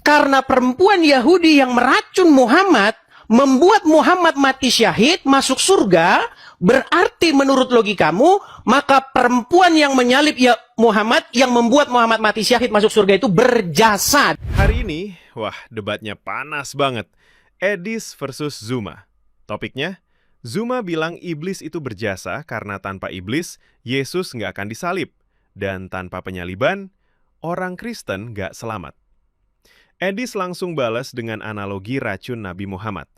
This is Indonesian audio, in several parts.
karena perempuan Yahudi yang meracun Muhammad, membuat Muhammad mati syahid, masuk surga, berarti menurut logikamu, maka perempuan yang menyalib ya Muhammad, yang membuat Muhammad mati syahid, masuk surga itu berjasa. Hari ini, wah debatnya panas banget. Edis versus Zuma. Topiknya, Zuma bilang iblis itu berjasa karena tanpa iblis, Yesus nggak akan disalib. Dan tanpa penyaliban, orang Kristen nggak selamat. Edis langsung balas dengan analogi racun Nabi Muhammad.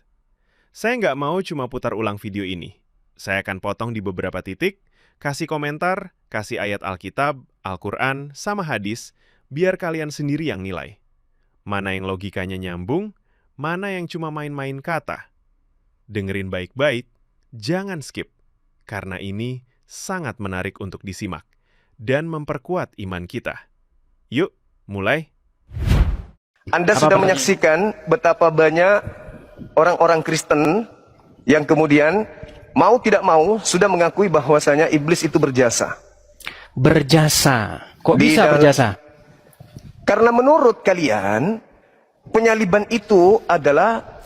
Saya nggak mau cuma putar ulang video ini. Saya akan potong di beberapa titik, kasih komentar, kasih ayat Alkitab, Al-Quran, sama hadis, biar kalian sendiri yang nilai. Mana yang logikanya nyambung, mana yang cuma main-main kata. Dengerin baik-baik, jangan skip, karena ini sangat menarik untuk disimak dan memperkuat iman kita. Yuk, mulai. Anda sudah menyaksikan betapa banyak orang-orang Kristen yang kemudian mau tidak mau sudah mengakui bahwasanya iblis itu berjasa. Berjasa. Kok bisa berjasa? Karena menurut kalian, penyaliban itu adalah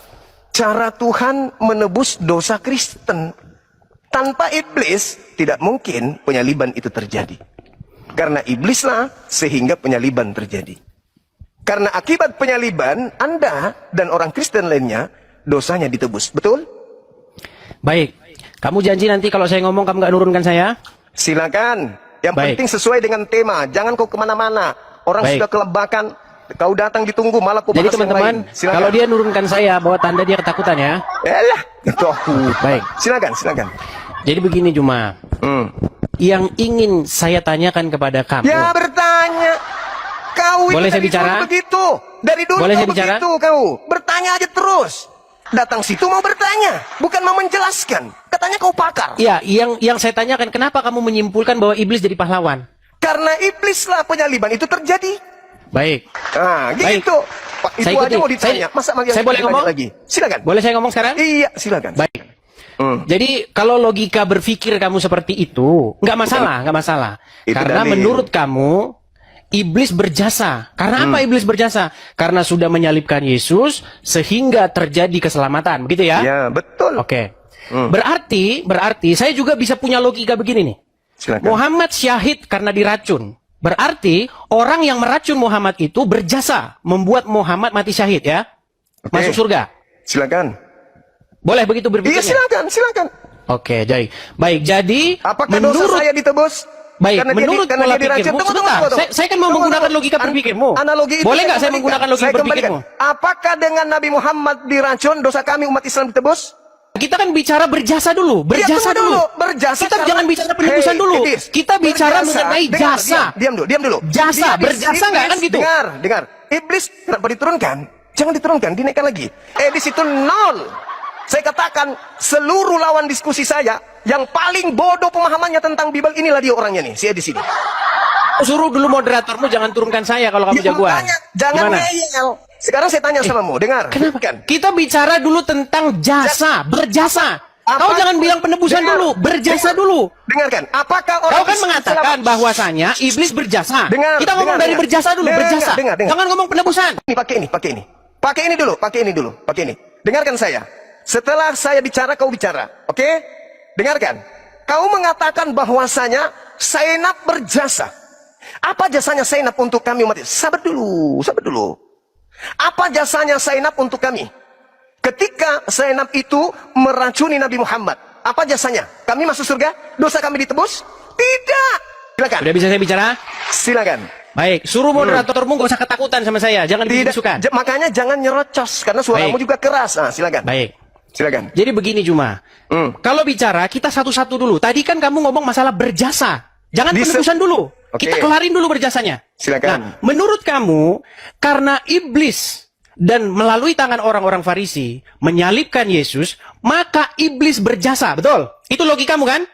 cara Tuhan menebus dosa Kristen. Tanpa iblis, tidak mungkin penyaliban itu terjadi. Karena iblislah sehingga penyaliban terjadi. Karena akibat penyaliban, Anda dan orang Kristen lainnya, dosanya ditebus. Betul? Baik. Kamu janji nanti kalau saya ngomong kamu nggak nurunkan saya? Silakan. Yang Baik. penting sesuai dengan tema. Jangan kau kemana-mana. Orang Baik. sudah kelebakan. Kau datang ditunggu, malah kau Jadi bahas yang teman-teman, lain. Silakan. kalau dia nurunkan saya, bahwa tanda dia ketakutan ya. Elah, Baik. Silakan, silakan. Jadi begini Juma, yang ingin saya tanyakan kepada kamu. Ya bertanya. Kau Boleh itu saya dari bicara? dulu begitu. Dari dulu Boleh kau saya bicara? begitu kau. Bertanya aja terus. Datang situ mau bertanya, bukan mau menjelaskan. Katanya kau pakar. Ya, yang saya tanyakan, kenapa kamu menyimpulkan bahwa iblis jadi pahlawan? Karena iblislah penyaliban itu terjadi. Baik. Nah, Baik. gitu. Pak, itu Saya aja ikuti. mau ditanya. Masa Saya boleh ditanya ngomong? lagi? Silakan. Boleh saya ngomong sekarang? Iya, silakan. Baik. Jadi kalau logika berpikir kamu seperti itu, nggak masalah, nggak masalah. Itu Karena dalil. menurut kamu, iblis berjasa. Karena apa iblis berjasa? Karena sudah menyalibkan Yesus sehingga terjadi keselamatan, begitu ya? Ya, betul. Oke. Berarti saya juga bisa punya logika begini nih. Silakan. Muhammad syahid karena diracun. Berarti orang yang meracun Muhammad itu berjasa membuat Muhammad mati syahid ya. Oke. Masuk surga. Silakan. Boleh begitu Iya, berpikirnya? silakan, silakan. Oke, baik. Jadi Apakah dosa saya ditebus? Baik, Karena menurut karena pola dia diracun. pikirmu, Tunggu, sebentar, tunggu, tunggu. saya kan mau menggunakan logika berpikirmu. Analogi itu Boleh nggak saya kembalikan. menggunakan logika Saya kembalikan. berpikirmu? Apakah dengan Nabi Muhammad diracun, dosa kami umat Islam ditebus? Kita kan bicara berjasa dulu, Ya, berjasa tunggu dulu. Berjasa. Kita karena- jangan bicara penebusan Hey, dulu. Idris, Kita bicara berjasa. mengenai Dengar, jasa. Diam dulu. Jasa, berjasa nggak kan gitu? Dengar. Iblis kenapa diturunkan? Jangan diturunkan, dinaikkan lagi. Edis itu nol. Saya katakan, seluruh lawan diskusi saya, yang paling bodoh pemahamannya tentang Bible, inilah dia orangnya nih, si Edis ini. Suruh dulu moderatormu jangan turunkan saya kalau kamu Ya, jagoan. makanya, jangan Gimana? ngeyel. Sekarang saya tanya sama mu, dengar. Kenapa? Kan? Kita bicara dulu tentang jasa, berjasa. Kau Apa- jangan bilang penebusan Dengar. dulu, berjasa dulu. Dengarkan, apakah orang Kau kan Islam mengatakan selamat? bahwasanya iblis berjasa. Dengar, Kita ngomong dengar, dari dengar. berjasa dulu, Dengar, berjasa. dengar. Jangan ngomong penebusan. Ini pakai ini. Pakai ini dulu. Dengarkan saya. Setelah saya bicara, kau bicara. Oke? Dengarkan. Kau mengatakan bahwasanya Zainab berjasa. Apa jasanya Zainab untuk kami umat Islam? Sabar dulu. Apa jasanya Zainab untuk kami? Ketika Zainab itu meracuni Nabi Muhammad, apa jasanya? Kami masuk surga? Dosa kami ditebus? Tidak. Silakan. Udah bisa saya bicara? Silakan. Baik, suruh moderatormu gak usah ketakutan sama saya. Jangan Tidak. disukan. Makanya jangan nyerocos karena suaramu Baik. juga keras. Nah, silakan. Baik. Silakan. Jadi begini Juma. Kalau bicara kita satu-satu dulu. Tadi kan kamu ngomong masalah berjasa. Jangan penebusan dulu. Oke. Kita kelarin dulu berjasanya. Silakan. Nah, menurut kamu karena iblis dan melalui tangan orang-orang Farisi menyalibkan Yesus, maka iblis berjasa, betul? Itu logikamu kan?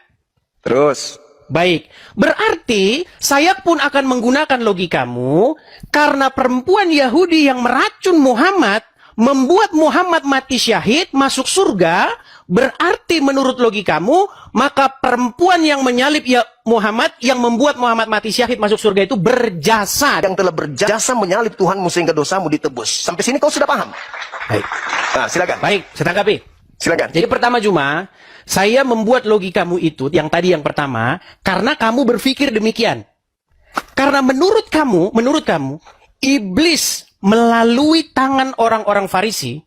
Terus. Baik, berarti saya pun akan menggunakan logikamu karena perempuan Yahudi yang meracun Muhammad, membuat Muhammad mati syahid, masuk surga, berarti menurut logikamu, maka perempuan yang menyalib ya Muhammad, yang membuat Muhammad mati syahid masuk surga itu berjasa. Yang telah berjasa menyalib Tuhanmu sehingga dosamu ditebus. Sampai sini kau sudah paham? Baik, Nah, silakan. baik, saya tanggapi. Silakan. Jadi pertama Juma, saya membuat logikamu itu, yang tadi yang pertama, karena kamu berpikir demikian. Karena menurut kamu, iblis melalui tangan orang-orang Farisi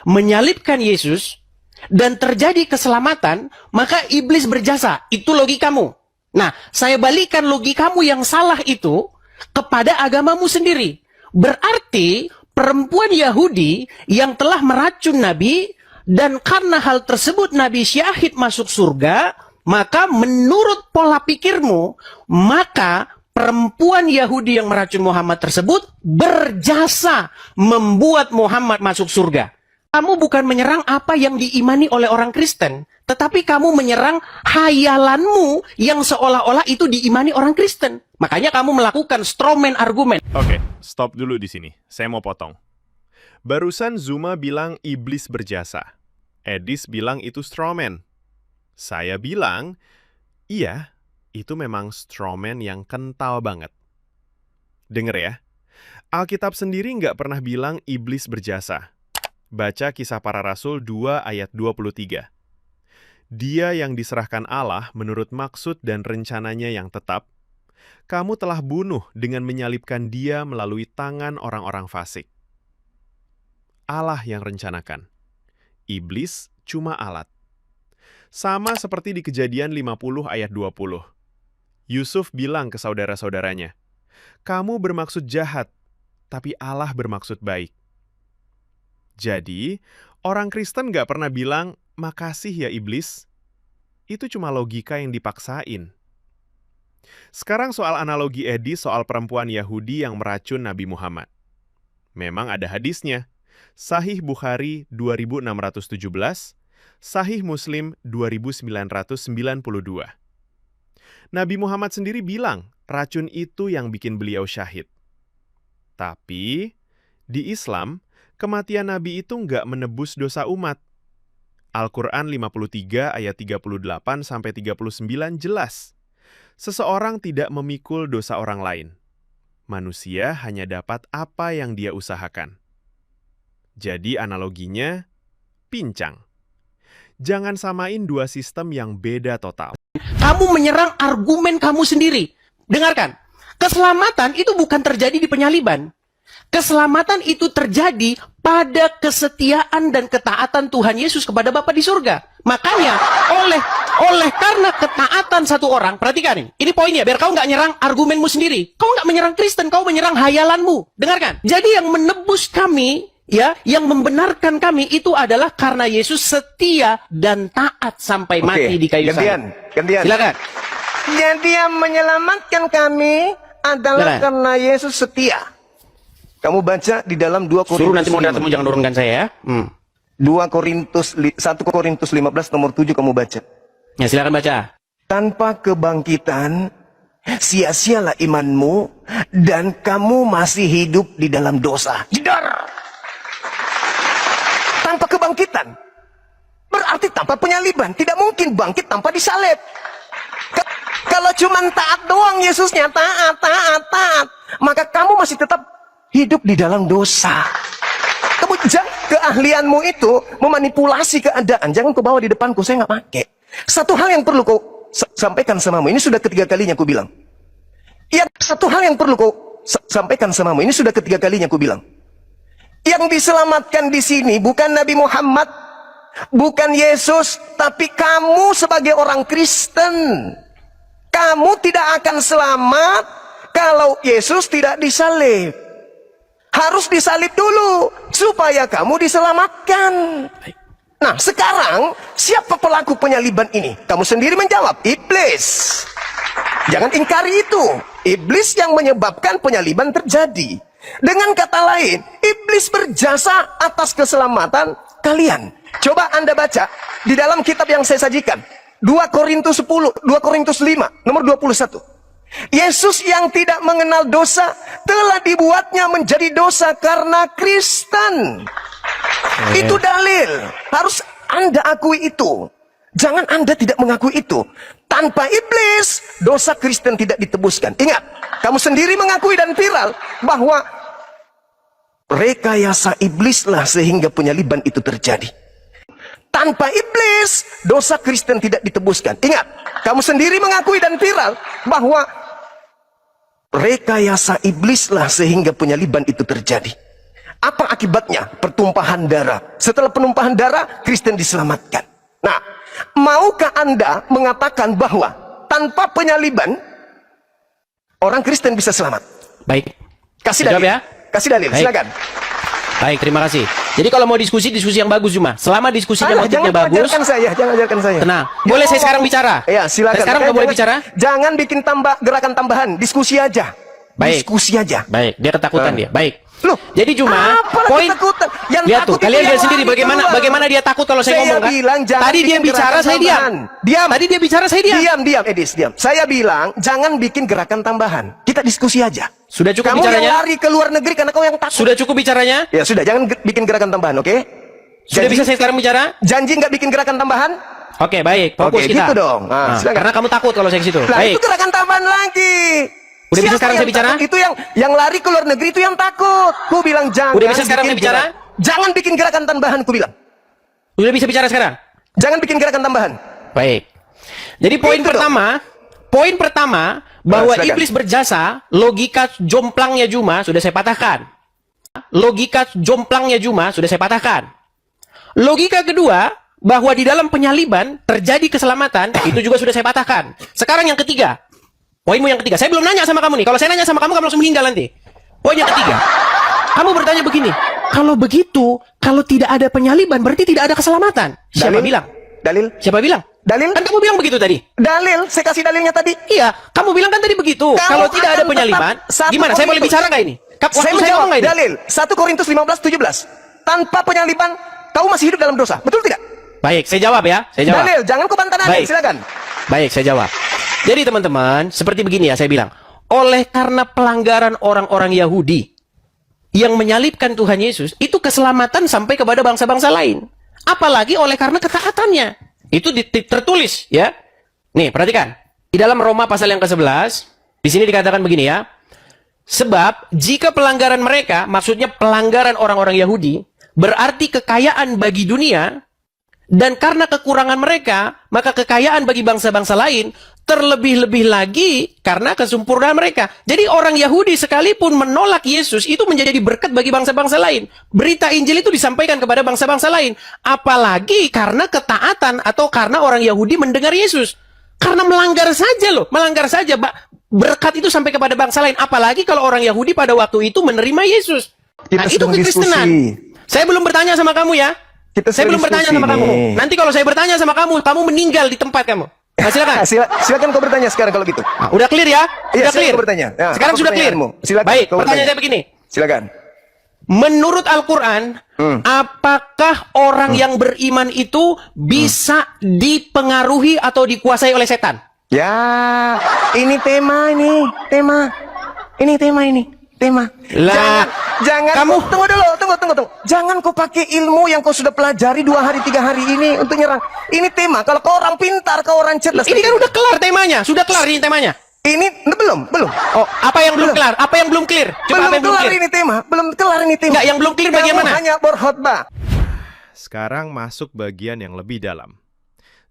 menyalibkan Yesus dan terjadi keselamatan, maka iblis berjasa. Itu logikamu. Nah, saya balikan logikamu yang salah itu kepada agamamu sendiri. Berarti perempuan Yahudi yang telah meracun Nabi, dan karena hal tersebut Nabi syahid masuk surga, maka menurut pola pikirmu, maka perempuan Yahudi yang meracun Muhammad tersebut berjasa membuat Muhammad masuk surga. Kamu bukan menyerang apa yang diimani oleh orang Kristen, tetapi kamu menyerang hayalanmu yang seolah-olah itu diimani orang Kristen. Makanya kamu melakukan strawman argumen. Oke, stop dulu di sini. Saya mau potong. Barusan Zuma bilang iblis berjasa. Edis bilang itu strawman. Saya bilang, iya, itu memang strawman yang kental banget. Dengar ya, Alkitab sendiri nggak pernah bilang iblis berjasa. Baca Kisah Para Rasul 2 ayat 23. Dia yang diserahkan Allah menurut maksud dan rencananya yang tetap, kamu telah bunuh dengan menyalibkan dia melalui tangan orang-orang fasik. Allah yang rencanakan. Iblis cuma alat. Sama seperti di Kejadian 50 ayat 20. Yusuf bilang ke saudara-saudaranya, kamu bermaksud jahat, tapi Allah bermaksud baik. Jadi, orang Kristen nggak pernah bilang, makasih ya iblis. Itu cuma logika yang dipaksain. Sekarang soal analogi Edis soal perempuan Yahudi yang meracun Nabi Muhammad. Memang ada hadisnya. Sahih Bukhari 2617, Sahih Muslim 2992. Nabi Muhammad sendiri bilang, racun itu yang bikin beliau syahid. Tapi, di Islam, kematian Nabi itu nggak menebus dosa umat. Al-Quran 53 ayat 38-39 jelas. Seseorang tidak memikul dosa orang lain. Manusia hanya dapat apa yang dia usahakan. Jadi analoginya, pincang. Jangan samain dua sistem yang beda total. Kamu menyerang argumen kamu sendiri. Dengarkan, keselamatan itu bukan terjadi di penyaliban. Keselamatan itu terjadi pada kesetiaan dan ketaatan Tuhan Yesus kepada Bapa di surga. Makanya, oleh karena ketaatan satu orang, perhatikan ini poinnya, biar kau nggak nyerang argumenmu sendiri. Kau nggak menyerang Kristen, kau menyerang hayalanmu. Dengarkan, jadi yang menebus kami, ya, yang membenarkan kami itu adalah karena Yesus setia dan taat sampai mati di kayu salib. Gantian. Silakan. Jadi yang menyelamatkan kami adalah Silakan. karena Yesus setia. Kamu baca di dalam 2 Korintus. Suruh nanti mau 5. datang, jangan turunkan saya ya. 1 Korintus 15 nomor 7 kamu baca. Ya silakan baca. Tanpa kebangkitan, sia-sialah imanmu, dan kamu masih hidup di dalam dosa. Jedar! Tanpa kebangkitan, berarti tanpa penyaliban. Tidak mungkin bangkit tanpa disalib. Kalau cuma taat doang Yesusnya, taat, maka kamu masih tetap hidup di dalam dosa. Kamu keahlianmu itu memanipulasi keadaan. Jangan kau bawa di depanku, saya nggak pakai. Satu hal yang perlu kau sampaikan samamu, ini sudah ketiga kalinya aku bilang. Satu hal yang perlu kau sampaikan samamu, ini sudah ketiga kalinya aku bilang. Yang diselamatkan di sini bukan Nabi Muhammad, bukan Yesus, tapi kamu sebagai orang Kristen. Kamu tidak akan selamat kalau Yesus tidak disalib. Harus disalib dulu supaya kamu diselamatkan. Nah, sekarang siapa pelaku penyaliban ini? Kamu sendiri menjawab, iblis. Jangan ingkari itu. Iblis yang menyebabkan penyaliban terjadi. Dengan kata lain, iblis berjasa atas keselamatan kalian. Coba Anda baca di dalam kitab yang saya sajikan. 2 Korintus 5, nomor 21. Yesus yang tidak mengenal dosa telah dibuatnya menjadi dosa karena Kristen. Itu dalil. Anda akui itu. Jangan Anda tidak mengakui itu. Tanpa iblis, dosa Kristen tidak ditebuskan. Ingat, kamu sendiri mengakui dan viral bahwa rekayasa iblislah sehingga penyaliban itu terjadi. Tanpa iblis, dosa Kristen tidak ditebuskan. Ingat, kamu sendiri mengakui dan viral bahwa rekayasa iblislah sehingga penyaliban itu terjadi. Apa akibatnya? Pertumpahan darah. Setelah penumpahan darah, Kristen diselamatkan. Nah, maukah Anda mengatakan bahwa tanpa penyaliban, orang Kristen bisa selamat? Baik. Kasih Jawab dalil. ya. Kasih dalil, Baik. silakan. Baik, terima kasih. Jadi kalau mau diskusi yang bagus cuma. Selama diskusinya motifnya Jangan bagus. ajarkan saya, jangan ajarkan saya. Tenang. Boleh saya sekarang bicara? Ya, silakan. Saya sekarang nggak boleh bicara? Jangan bikin gerakan tambahan, diskusi aja. Baik. Diskusi aja. Baik, dia ketakutan dia. Baik. Loh, Jadi cuma apalah poin ketakutan? Yang lihat takut tuh, kalian itu lihat yang sendiri lari bagaimana keluar. dia takut kalau saya ngomong kan. Bilang, jangan Tadi dia bikin bicara gerakan saya diam. tambahan. Diam. Tadi dia bicara saya diam. Diam, Edis, diam. Saya bilang, jangan bikin gerakan tambahan. Kita diskusi aja. Sudah cukup Kamu bicaranya? yang lari ke luar negeri karena kau yang takut. Sudah cukup bicaranya? Ya sudah, jangan bikin gerakan tambahan, oke? Sudah bisa saya sekarang bicara? Janji nggak bikin gerakan tambahan? Oke, baik. Fokus Oke, kita. gitu dong. Nah, silakan. Karena kamu takut kalau saya ke situ. Lah, Baik. itu gerakan tambahan lagi. Udah bisa Siapa sekarang yang saya bicara? takut? Itu yang lari ke luar negeri itu yang takut. Ku bilang jangan. Udah bisa sekarang bikin saya bicara? Jangan bikin gerakan tambahan, ku bilang. Sudah bisa bicara sekarang? Jangan bikin gerakan tambahan. Baik. Jadi poin Itu pertama bahwa silakan. iblis berjasa, logika jomplangnya Juma sudah saya patahkan. Logika jomplangnya Juma sudah saya patahkan. Logika kedua bahwa di dalam penyaliban terjadi keselamatan itu juga sudah saya patahkan. Sekarang yang ketiga. Poinmu yang ketiga. Saya belum nanya sama kamu nih. Kalau saya nanya sama kamu langsung meninggal nanti. Poin yang ketiga. Kamu bertanya begini. Kalau begitu, kalau tidak ada penyaliban berarti tidak ada keselamatan. Siapa Dalil? bilang? Dalil? Siapa bilang? Dalil? Kan kamu bilang begitu tadi. Dalil, saya kasih dalilnya tadi. Iya, kamu bilang kan tadi begitu. Kalau tidak ada akan penyaliban, tetap satu gimana? Saya boleh Korintus. bicara nggak ini? Waktu Saya saya menjawab, ngomong nggak ini? dalil 1 Korintus 15:17. Tanpa penyaliban, kau masih hidup dalam dosa. Betul tidak? Baik, saya jawab ya. Saya jawab. Dalil, jangan kau bantah dalil, Baik. silakan. Baik, saya jawab. Jadi teman-teman, seperti begini ya saya bilang. Oleh karena pelanggaran orang-orang Yahudi yang menyalibkan Tuhan Yesus, itu keselamatan sampai kepada bangsa-bangsa lain. Apalagi oleh karena ketaatannya. Itu tertulis ya. Nih, perhatikan. Di dalam Roma pasal yang ke-11, di sini dikatakan begini ya. Sebab jika pelanggaran mereka, maksudnya pelanggaran orang-orang Yahudi, berarti kekayaan bagi dunia, dan karena kekurangan mereka, maka kekayaan bagi bangsa-bangsa lain, terlebih-lebih lagi karena kesempurnaan mereka. Jadi orang Yahudi sekalipun menolak Yesus, itu menjadi berkat bagi bangsa-bangsa lain. Berita Injil itu disampaikan kepada bangsa-bangsa lain. Apalagi karena ketaatan atau karena orang Yahudi mendengar Yesus. Karena melanggar saja loh, melanggar saja. Berkat itu sampai kepada bangsa lain. Apalagi kalau orang Yahudi pada waktu itu menerima Yesus. Nah, itu kekristenan. Saya belum bertanya sama kamu ya. Saya belum bertanya sama kamu. Nanti kalau saya bertanya sama kamu, kamu meninggal di tempat kamu. Nah, silakan. Silakan kau bertanya sekarang kalau gitu. Nah, udah clear ya? Iya, Udah clear. kau bertanya. Ya, Sekarang apa sudah clear. pertanyaanmu? Silakan, Baik, kau pertanyaan bertanya. saya begini. Silakan. Menurut Al-Quran, apakah orang yang beriman itu bisa dipengaruhi atau dikuasai oleh setan? Ya, ini tema ini, tema. Ini tema ini, tema. Lah, jangan kamu tunggu dulu, tunggu. Jangan kau pakai ilmu yang kau sudah pelajari 2 hari 3 hari ini untuk nyerang. Ini tema. Kalau kau orang pintar, kau orang cerdas. ini kan udah kelar temanya, sudah kelar ini temanya. Ini belum. Oh, apa yang belum kelar? Apa yang belum clear? Coba Belum apa yang belum kelar clear? ini tema. Belum kelar ini tema. Enggak, yang belum clear bagian Kamu mana? hanya berkhotbah. Sekarang masuk bagian yang lebih dalam.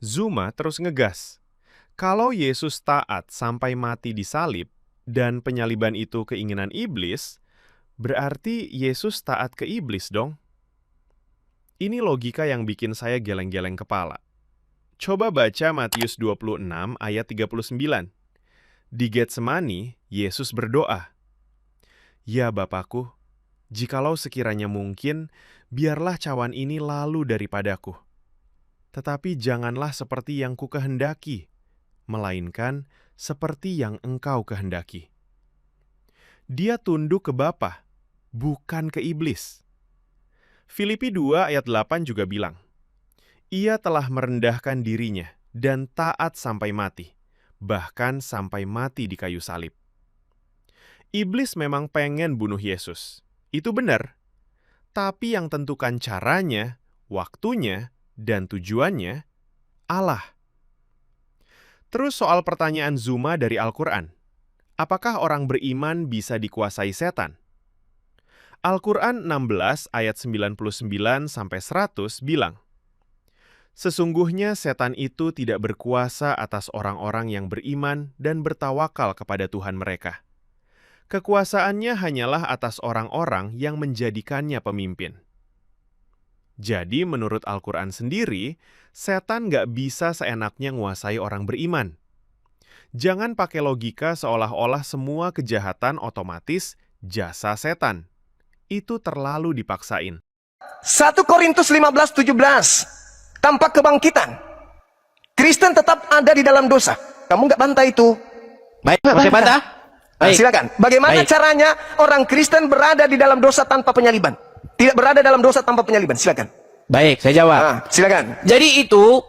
Zuma terus ngegas. Kalau Yesus taat sampai mati di salib, dan penyaliban itu keinginan iblis, berarti Yesus taat ke iblis dong. Ini logika yang bikin saya geleng-geleng kepala. Coba baca Matius 26 ayat 39. Di Getsemani, Yesus berdoa, "Ya Bapakku, jikalau sekiranya mungkin, biarlah cawan ini lalu daripadaku. Tetapi janganlah seperti yang kukehendaki, melainkan seperti yang Engkau kehendaki." Dia tunduk ke Bapa, bukan ke iblis. Filipi 2 ayat 8 juga bilang, "Ia telah merendahkan dirinya dan taat sampai mati, bahkan sampai mati di kayu salib." Iblis memang pengen bunuh Yesus. Itu benar. Tapi yang tentukan caranya, waktunya, dan tujuannya Allah. Terus soal pertanyaan Zuma dari Al-Quran. Apakah orang beriman bisa dikuasai setan? Al-Quran 16 ayat 99-100 bilang, "Sesungguhnya setan itu tidak berkuasa atas orang-orang yang beriman dan bertawakal kepada Tuhan mereka. Kekuasaannya hanyalah atas orang-orang yang menjadikannya pemimpin." Jadi menurut Al-Quran sendiri, setan nggak bisa seenaknya nguasai orang beriman. Jangan pakai logika seolah-olah semua kejahatan otomatis jasa setan. Itu terlalu dipaksain. 1 Korintus 15:17. Tanpa kebangkitan, Kristen tetap ada di dalam dosa. Kamu nggak bantah itu. Baik, saya bantah. Nah, Baik. silakan. Bagaimana Baik. caranya orang Kristen berada di dalam dosa tanpa penyaliban? Tidak berada dalam dosa tanpa penyaliban. Silakan. Baik, saya jawab. Ah, silakan. Jadi itu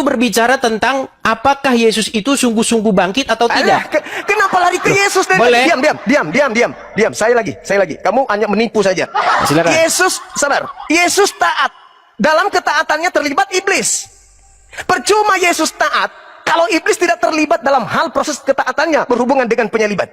berbicara tentang apakah Yesus itu sungguh-sungguh bangkit atau Alah, tidak. kenapa lari ke Yesus? boleh. Diam. Saya lagi. Kamu hanya menipu saja. Silakan. Yesus, sabar. Yesus taat. Dalam ketaatannya terlibat iblis. Percuma Yesus taat kalau iblis tidak terlibat dalam hal proses ketaatannya berhubungan dengan penyaliban.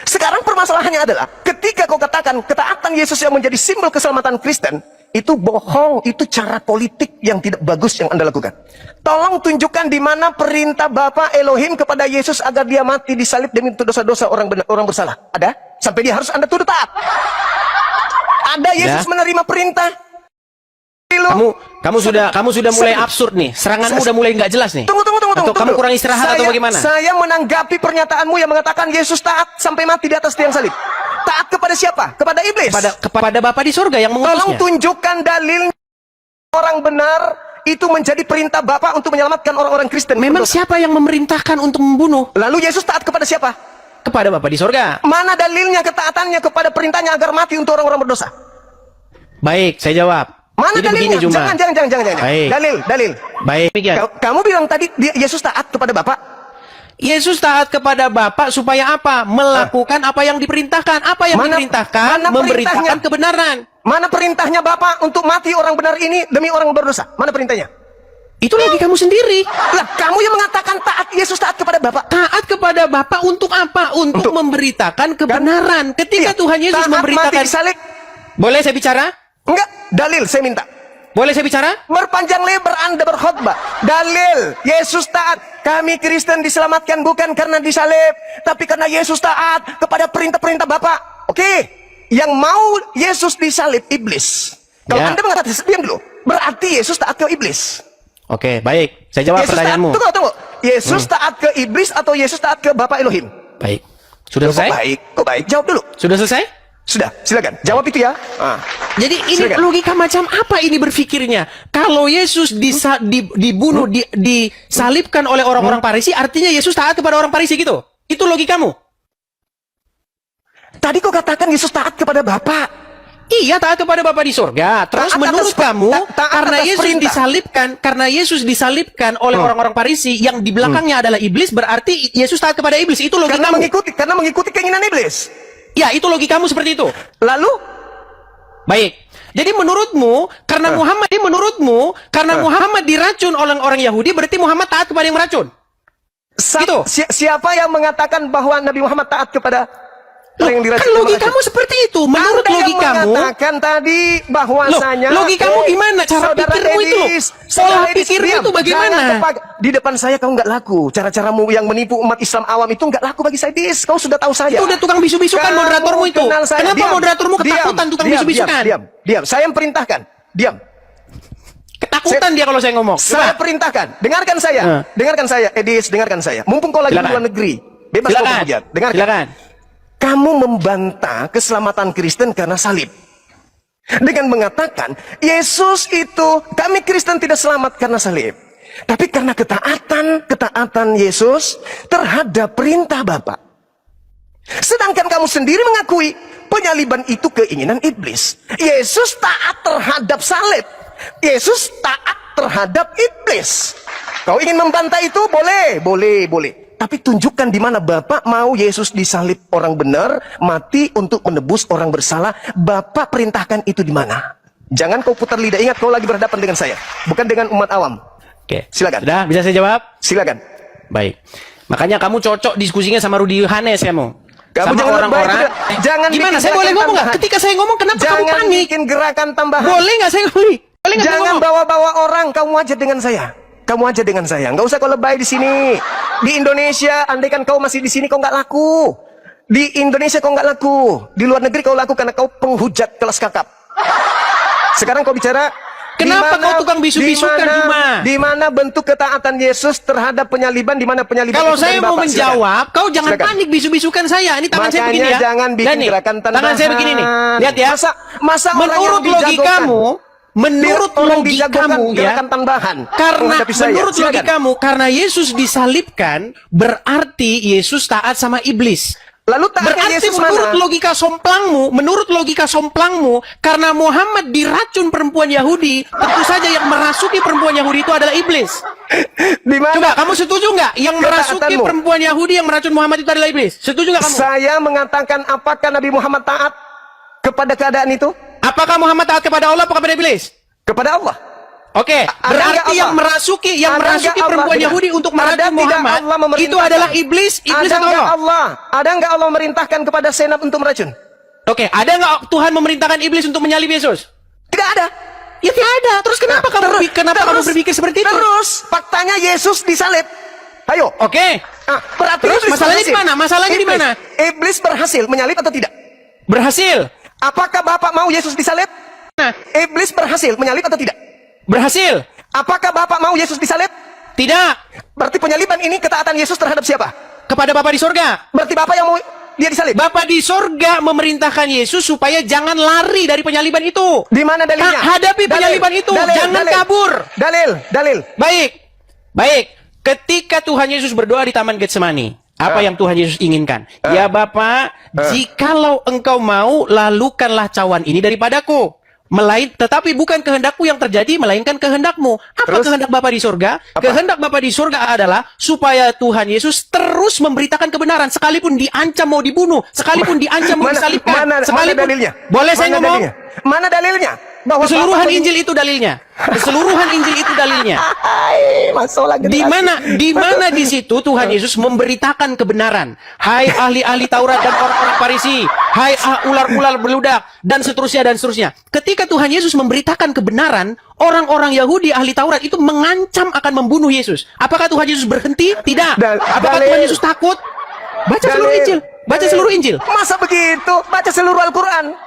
Sekarang permasalahannya adalah ketika kau katakan ketaatan Yesus yang menjadi simbol keselamatan Kristen, itu bohong, itu cara politik yang tidak bagus yang Anda lakukan. Tolong tunjukkan di mana perintah Bapa Elohim kepada Yesus agar dia mati disalib demi dosa-dosa orang bersalah. Ada? Sampai dia harus Anda tuduh taat. Ada Yesus menerima perintah. Kamu sudah mulai absurd nih. Seranganmu udah mulai nggak jelas nih. Tunggu. Atau kamu kurang istirahat atau bagaimana? Saya menanggapi pernyataanmu yang mengatakan Yesus taat sampai mati di atas tiang salib. Taat kepada siapa? Kepada iblis. Kepada Bapa di surga yang Tolong mengutusnya. tunjukkan dalil orang benar itu menjadi perintah Bapa untuk menyelamatkan orang-orang Kristen. Memang siapa yang memerintahkan untuk membunuh? Lalu Yesus taat kepada siapa? Kepada Bapa di surga. Mana dalilnya ketaatannya kepada perintahnya agar mati untuk orang-orang berdosa? Baik, saya jawab. Mana Jadi dalilnya? begini, Juma. Jangan. Baik. Dalil. Baik. Demikian. Kamu bilang tadi Yesus taat kepada Bapa. Yesus taat kepada Bapa supaya apa? Melakukan apa yang diperintahkan. Apa yang diperintahkan? mana Memberitakan perintahnya? kebenaran. Mana perintahnya Bapa untuk mati orang benar ini demi orang berdosa? Mana perintahnya? Itu logikamu sendiri. Lah, kamu yang mengatakan taat, Yesus taat kepada Bapa. Taat kepada Bapa untuk apa? Untuk memberitakan kebenaran. Ketika Iya. Tuhan Yesus Taat mati memberitakan. disalib. Boleh saya bicara? Enggak, dalil saya minta. Boleh saya bicara? Berpanjang lebar Anda berkhotbah. Dalil, Yesus taat. Kami Kristen diselamatkan bukan karena disalib, tapi karena Yesus taat kepada perintah-perintah Bapa. Oke, yang mau Yesus disalib iblis. Kalau Ya. Anda mengatakan, diam dulu. Berarti Yesus taat ke iblis. Oke, baik. Saya jawab Yesus pertanyaanmu. Taat, tunggu. Yesus taat ke iblis atau Yesus taat ke Bapa Elohim? Baik. Sudah selesai? Kok baik. Jawab dulu. Sudah selesai? Sudah, silakan. Jawab itu ya. Jadi ini Silakan. logika macam apa ini berpikirnya? Kalau Yesus dibunuh, disalibkan oleh orang-orang Farisi, artinya Yesus taat kepada orang Farisi gitu? Itu logikamu? Tadi kau katakan Yesus taat kepada Bapa. Iya, taat kepada Bapa di surga. Terus Taat menurut atas- kamu, taat karena atas Yesus perintah. disalibkan oleh orang-orang Farisi yang di belakangnya adalah iblis, berarti Yesus taat kepada iblis. Itu Karena logikamu. mengikuti keinginan iblis. Ya, itu logikamu seperti itu. Lalu Baik. Jadi menurutmu, karena Muhammad diracun oleh orang Yahudi, berarti Muhammad taat kepada yang meracun. Gitu. Siapa yang mengatakan bahwa Nabi Muhammad taat kepada orang yang diracun? Kan logikamu seperti itu. Menurut Anda yang logikamu, mengatakan tadi bahwasanya logikamu gimana? Cara Saudara pikirmu itu loh. Edis, Pola Saudara Edis, pikirmu diam. itu bagaimana? Di depan saya kau nggak laku. Cara-caramu yang menipu umat Islam awam itu nggak laku bagi saya, Dis. Kau sudah tahu saya. Itu udah tukang bisu-bisukan Kamu moderatormu itu. kenal saya. Kenapa Diam. moderatormu ketakutan tukang bisu-bisukan? Diam. Saya yang perintahkan. Diam. Ketakutan dia kalau saya ngomong. Saya Coba. perintahkan. Dengarkan saya. Dengarkan saya, Edis. Dengarkan saya. Mumpung kau lagi di Silakan. luar negeri. Bebas kau berhujat. Dengarkan. Silakan. Kamu membantah keselamatan Kristen karena salib. Dengan mengatakan, Yesus itu, kami Kristen tidak selamat karena salib. Tapi karena ketaatan Yesus terhadap perintah Bapa. Sedangkan kamu sendiri mengakui, penyaliban itu keinginan iblis. Yesus taat terhadap salib. Yesus taat terhadap iblis. Kau ingin membantah itu? Boleh. Tapi tunjukkan di mana Bapak mau Yesus disalib orang benar, mati untuk menebus orang bersalah. Bapak perintahkan itu di mana? Jangan kau putar lidah. Ingat, kau lagi berhadapan dengan saya, bukan dengan umat awam. Oke. Silakan. Sudah, bisa saya jawab? Silakan. Baik. Makanya kamu cocok diskusinya sama Rudi Yohanes kamu. Kamu Sama jangan orang-orang. lebay, jangan Gimana? bikin Saya boleh gerakan ngomong nggak? tambahan. Ketika saya ngomong, kenapa kamu Jangan panik? bikin gerakan tambahan. Boleh nggak saya ngomong? Boleh nggak saya Jangan ngomong? bawa-bawa orang. Kamu aja dengan saya. Kamu aja dengan saya. Nggak usah kau lebay di sini. Di Indonesia, andaikan kau masih di sini, kau nggak laku. Di Indonesia kau nggak laku. Di luar negeri kau laku karena kau penghujat kelas kakap. Sekarang kau bicara. Kenapa kau tukang bisu-bisukan, Juma? Di mana bentuk ketaatan Yesus terhadap penyaliban? Di mana penyaliban? Kalau itu saya dari mau Bapak? menjawab, kau jangan Silakan. panik bisu-bisukan saya. Ini tangan saya Makanya begini ya. jangan bikin Dan nih, gerakan tangan saya tambahan. begini nih. Lihat ya. Masa orang yang menurut dijagokan? logikamu, menurut Orang dijagokan logikamu ya, gerakan tambahan. karena menghadapi saya. menurut Silakan. logikamu, karena Yesus disalibkan, berarti Yesus taat sama iblis. Lalu taatnya Berarti Yesus menurut mana? logika somplangmu, karena Muhammad diracun perempuan Yahudi, tentu saja yang merasuki perempuan Yahudi itu adalah iblis. Di mana? Coba kamu setuju nggak? Yang merasuki Ketaatanmu. perempuan Yahudi yang meracun Muhammad itu adalah iblis? Setuju nggak kamu? Saya mengatakan, apakah Nabi Muhammad taat kepada keadaan itu? Apakah Muhammad taat kepada Allah atau kepada iblis? Kepada Allah. Oke, Ada nggak berarti Allah? yang merasuki Ada nggak Allah? perempuan Dengar. Yahudi untuk Ada meracun tidak Muhammad Allah memerintahkan? itu adalah iblis Ada atau nggak Allah? Allah? Ada nggak Allah memerintahkan kepada Senap untuk meracun? Oke, ada nggak Tuhan memerintahkan iblis untuk menyalib Yesus? Tidak ada. Ya tidak ada. Terus kenapa kamu berpikir seperti itu? Terus faktanya Yesus disalib. Ayo. Oke. Berarti Terus iblis masalahnya berhasil. di mana? Masalahnya di mana? Iblis berhasil menyalib atau tidak? Berhasil. Apakah Bapak mau Yesus disalib? Nah, Iblis berhasil menyalib atau tidak? berhasil. Apakah Bapak mau Yesus disalib? Tidak. Berarti penyaliban ini ketaatan Yesus terhadap siapa? Kepada Bapa di sorga. Berarti Bapak yang mau dia disalib? Bapa di sorga memerintahkan Yesus supaya jangan lari dari penyaliban itu. Di mana dalilnya? Hadapi penyaliban itu. Jangan kabur. Dalil. Baik. Ketika Tuhan Yesus berdoa di Taman Getsemani, apa yang Tuhan Yesus inginkan? Ya Bapa, jikalau engkau mau, lalukanlah cawan ini daripadaku. Tetapi bukan kehendakku yang terjadi, melainkan kehendakmu. Apa Terus? kehendak Bapa di sorga? Apa? Kehendak Bapa di sorga adalah supaya Tuhan Yesus terus memberitakan kebenaran, sekalipun diancam mau dibunuh, sekalipun diancam mau disalibkan, mana sekalipun. dalilnya? Boleh saya Mana ngomong? dalilnya? Mana dalilnya? Bahwa Keseluruhan Bapak Injil itu dalilnya. Keseluruhan Injil itu dalilnya. masalah Di mana di situ Tuhan Yesus memberitakan kebenaran. Hai ahli-ahli Taurat dan orang-orang Farisi, hai ular-ular beludak dan seterusnya. Ketika Tuhan Yesus memberitakan kebenaran, orang-orang Yahudi ahli Taurat itu mengancam akan membunuh Yesus. Apakah Tuhan Yesus berhenti? Tidak. Apakah dalil. Tuhan Yesus takut? Baca seluruh Dalil. Injil. Baca seluruh Injil. Masa begitu? Baca seluruh Al-Quran.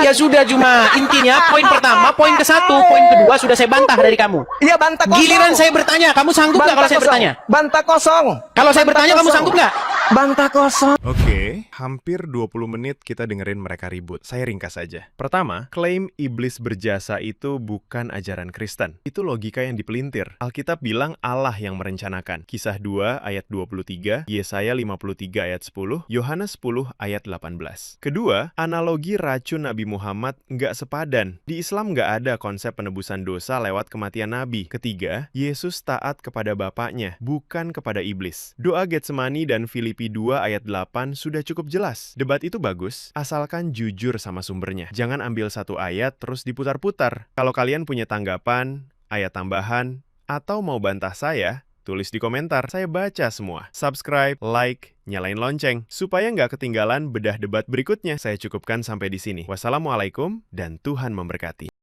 Ya sudah, Juma. Intinya poin pertama, poin ke-1, poin kedua sudah saya bantah dari kamu. Iya, bantah kosong. Giliran saya bertanya, kamu sanggup nggak kalau saya bertanya? Bantah kosong. Kalau saya Bantah bertanya, kamu kosong. sanggup nggak? Bantah kosong. Oke, hampir 20 menit kita dengerin mereka ribut. Saya ringkas saja. Pertama, klaim iblis berjasa itu bukan ajaran Kristen. Itu logika yang dipelintir. Alkitab bilang Allah yang merencanakan. Kisah 2 ayat 23, Yesaya 53 ayat 10, Yohanes 10 ayat 18. Kedua, analogi racun Nabi Muhammad nggak sepadan. Di Islam nggak ada konsep penebusan dosa lewat kematian Nabi. Ketiga, Yesus taat kepada Bapaknya, bukan kepada iblis. Doa Getsemani dan Filipi 2 ayat 8 sudah cukup jelas. Debat itu bagus, asalkan jujur sama sumbernya. Jangan ambil satu ayat terus diputar-putar. Kalau kalian punya tanggapan, ayat tambahan, atau mau bantah saya, tulis di komentar, saya baca semua. Subscribe, like, nyalain lonceng, supaya nggak ketinggalan bedah debat berikutnya. Saya cukupkan sampai di sini. Wassalamualaikum, dan Tuhan memberkati.